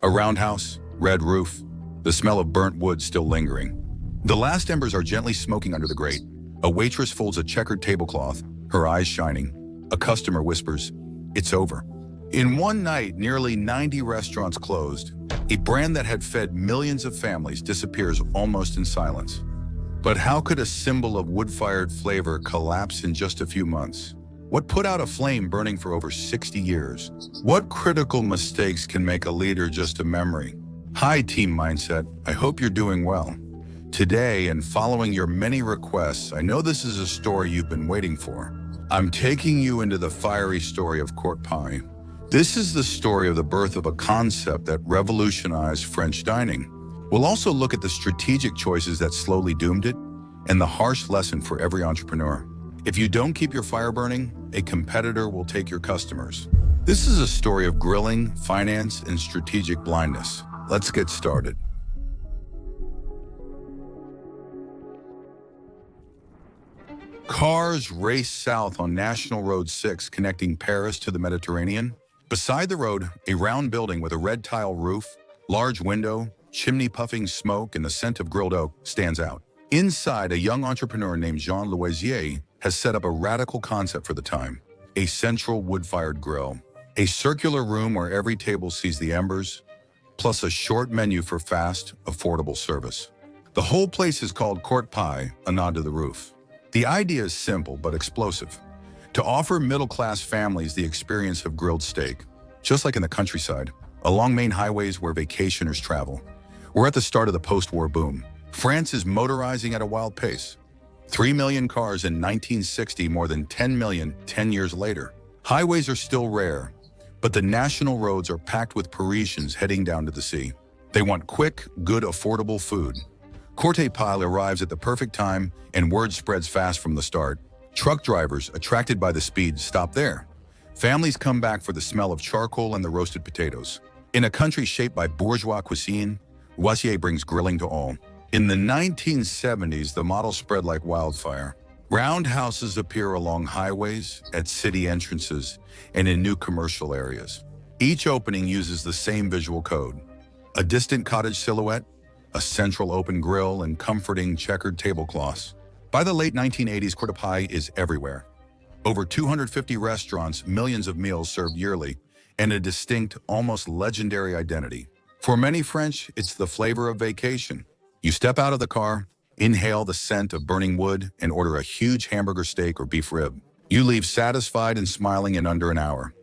A roundhouse, red roof, the smell of burnt wood still lingering. The last embers are gently smoking under the grate. A waitress folds a checkered tablecloth, her eyes shining. A customer whispers, "It's over." In one night, nearly 90 restaurants closed. A brand that had fed millions of families disappears almost in silence. But how could a symbol of wood-fired flavor collapse in just a few months? What put out a flame burning for over 60 years? What critical mistakes can make a leader just a memory? Hi, Team Mindset. I hope you're doing well. Today, and following your many requests, I know this is a story you've been waiting for. I'm taking you into the fiery story of Courtepaille. This is the story of the birth of a concept that revolutionized French dining. We'll also look at the strategic choices that slowly doomed it and the harsh lesson for every entrepreneur. If you don't keep your fire burning, a competitor will take your customers. This is a story of grilling, finance, and strategic blindness. Let's get started. Cars race south on National Road 6 connecting Paris to the Mediterranean. Beside the road, a round building with a red tile roof, large window, chimney puffing smoke, and the scent of grilled oak stands out. Inside, a young entrepreneur named Jean Loisier has set up a radical concept for the time: a central wood-fired grill. A circular room where every table sees the embers, plus a short menu for fast, affordable service. The whole place is called Courtepaille, a nod to the roof. The idea is simple but explosive: to offer middle-class families the experience of grilled steak, just like in the countryside, along main highways where vacationers travel. We're at the start of the post-war boom. France is motorizing at a wild pace. 3 million cars in 1960, more than 10 million 10 years later. Highways are still rare, but the national roads are packed with Parisians heading down to the sea. They want quick, good, affordable food. Courtepaille arrives at the perfect time, and word spreads fast from the start. Truck drivers, attracted by the speed, stop there. Families come back for the smell of charcoal and the roasted potatoes. In a country shaped by bourgeois cuisine, Loisier brings grilling to all. In the 1970s, the model spread like wildfire. Roundhouses appear along highways, at city entrances, and in new commercial areas. Each opening uses the same visual code: a distant cottage silhouette, a central open grill, and comforting checkered tablecloths. By the late 1980s, Courtepaille is everywhere. Over 250 restaurants, millions of meals served yearly, and a distinct, almost legendary identity. For many French, it's the flavor of vacation. You step out of the car, inhale the scent of burning wood, and order a huge hamburger steak or beef rib. You leave satisfied and smiling in under an hour.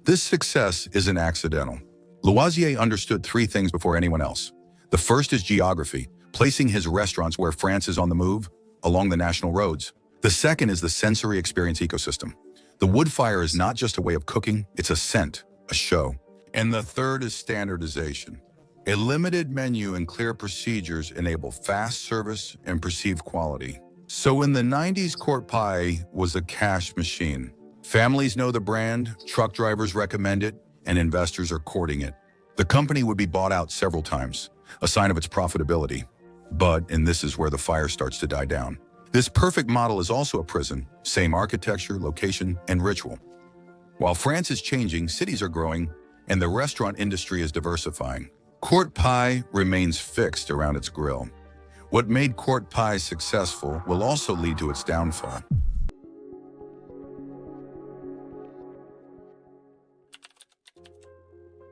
This success isn't accidental. Loisier understood three things before anyone else. The first is geography, placing his restaurants where France is on the move, along the national roads. The second is the sensory experience ecosystem. The wood fire is not just a way of cooking, it's a scent, a show. And the third is standardization. A limited menu and clear procedures enable fast service and perceived quality. So in the 90s, Courtepaille was a cash machine. Families know the brand, truck drivers recommend it, and investors are courting it. The company would be bought out several times, a sign of its profitability. But, and this is where the fire starts to die down, this perfect model is also a prison: same architecture, location, and ritual. While France is changing, cities are growing, and the restaurant industry is diversifying. Courtepaille remains fixed around its grill. What made Courtepaille successful will also lead to its downfall.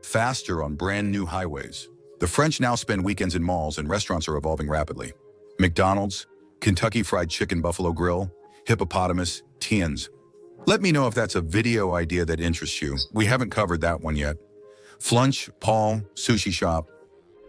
Faster on brand new highways. The French now spend weekends in malls, and restaurants are evolving rapidly. McDonald's, Kentucky Fried Chicken Buffalo Grill, Hippopotamus, Tien's. Let me know if that's a video idea that interests you. We haven't covered that one yet. Flunch, Paul, Sushi Shop.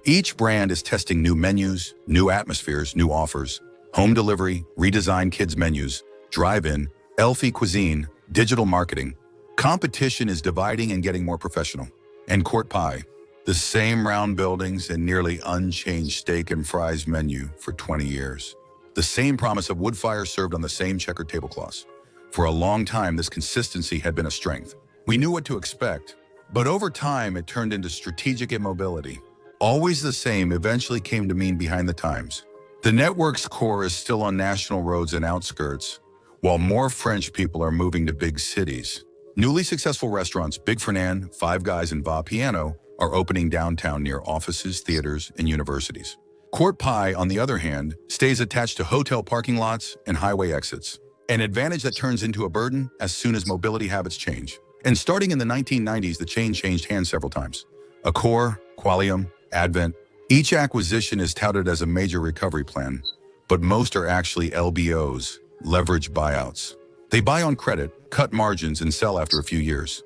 Each brand is testing new menus, new atmospheres, new offers. Home delivery, redesigned kids' menus, drive-in, Elfie cuisine, digital marketing. Competition is dividing and getting more professional. And Courtepaille, the same round buildings and nearly unchanged steak and fries menu for 20 years. The same promise of wood fire served on the same checkered tablecloths. For a long time, this consistency had been a strength. We knew what to expect, but over time, it turned into strategic immobility. Always the same eventually came to mean behind the times. The network's core is still on national roads and outskirts, while more French people are moving to big cities. Newly successful restaurants, Big Fernand, Five Guys, and Va Piano, are opening downtown near offices, theaters, and universities. Courtepaille, on the other hand, stays attached to hotel parking lots and highway exits, an advantage that turns into a burden as soon as mobility habits change. And starting in the 1990s, the chain changed hands several times. Accor, Qualium, Advent. Each acquisition is touted as a major recovery plan, but most are actually LBOs, leveraged buyouts. They buy on credit, cut margins, and sell after a few years.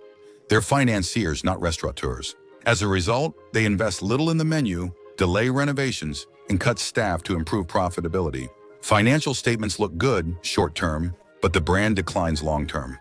They're financiers, not restaurateurs. As a result, they invest little in the menu, delay renovations, and cut staff to improve profitability. Financial statements look good short-term, but the brand declines long-term.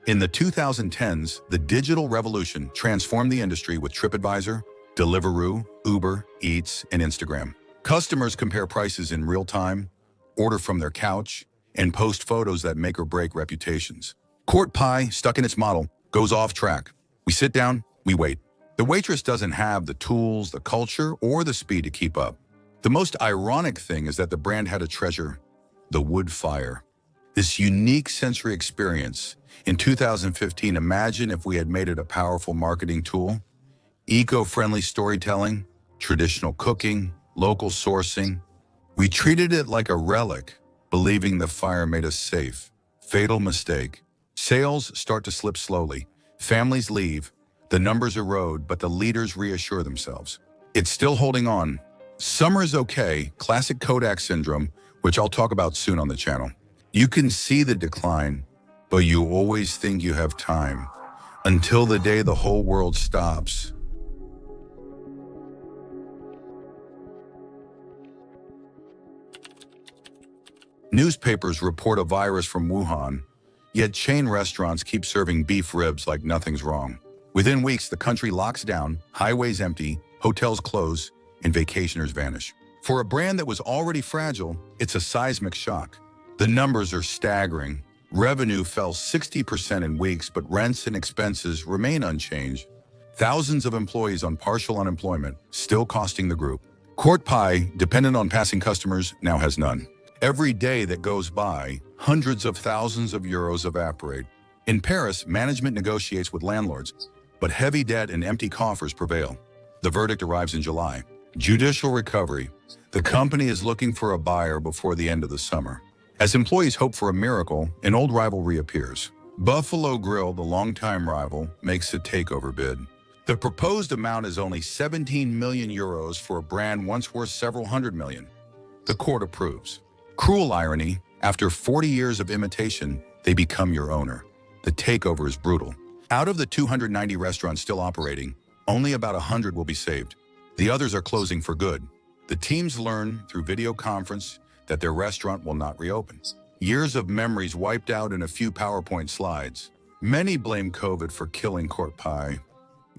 In the 2010s, the digital revolution transformed the industry with TripAdvisor, Deliveroo, Uber, Eats, and Instagram. Customers compare prices in real time, order from their couch, and post photos that make or break reputations. Courtepaille, stuck in its model, goes off track. We sit down, we wait. The waitress doesn't have the tools, the culture, or the speed to keep up. The most ironic thing is that the brand had a treasure, the wood fire. This unique sensory experience. In 2015, imagine if we had made it a powerful marketing tool. Eco-friendly storytelling, traditional cooking, local sourcing. We treated it like a relic, believing the fire made us safe. Fatal mistake. Sales start to slip slowly. Families leave. The numbers erode, but the leaders reassure themselves. It's still holding on. Summer is okay, classic Kodak syndrome, which I'll talk about soon on the channel. You can see the decline, but you always think you have time, until the day the whole world stops. Newspapers report a virus from Wuhan, yet chain restaurants keep serving beef ribs like nothing's wrong. Within weeks, the country locks down, highways empty, hotels close, and vacationers vanish. For a brand that was already fragile, it's a seismic shock. The numbers are staggering. Revenue fell 60% in weeks, but rents and expenses remain unchanged. Thousands of employees on partial unemployment, still costing the group. Courtepaille, dependent on passing customers, now has none. Every day that goes by, hundreds of thousands of euros evaporate. In Paris, management negotiates with landlords, but heavy debt and empty coffers prevail. The verdict arrives in July. Judicial recovery. The company is looking for a buyer before the end of the summer. As employees hope for a miracle, an old rival reappears. Buffalo Grill, the longtime rival, makes a takeover bid. The proposed amount is only 17 million euros for a brand once worth several hundred million. The court approves. Cruel irony, after 40 years of imitation, they become your owner. The takeover is brutal. Out of the 290 restaurants still operating, only about 100 will be saved. The others are closing for good. The teams learn through video conference that their restaurant will not reopen. Years of memories wiped out in a few PowerPoint slides. Many blame COVID for killing Courtepaille.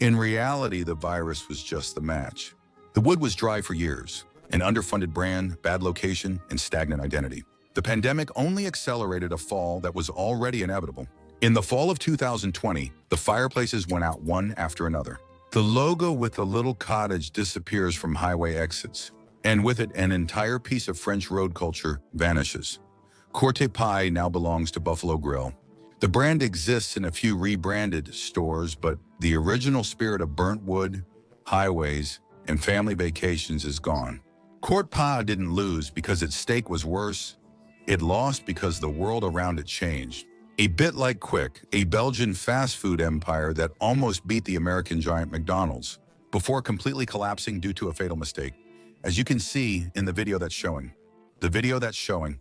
In reality, the virus was just the match. The wood was dry for years. An underfunded brand, bad location, and stagnant identity. The pandemic only accelerated a fall that was already inevitable. In the fall of 2020, the fireplaces went out one after another. The logo with the little cottage disappears from highway exits, and with it, an entire piece of French road culture vanishes. Courtepaille now belongs to Buffalo Grill. The brand exists in a few rebranded stores, but the original spirit of burnt wood, highways, and family vacations is gone. Courtepaille didn't lose because its steak was worse. It lost because the world around it changed. A bit like Quick, a Belgian fast food empire that almost beat the American giant McDonald's before completely collapsing due to a fatal mistake, as you can see in the video that's showing. The video that's showing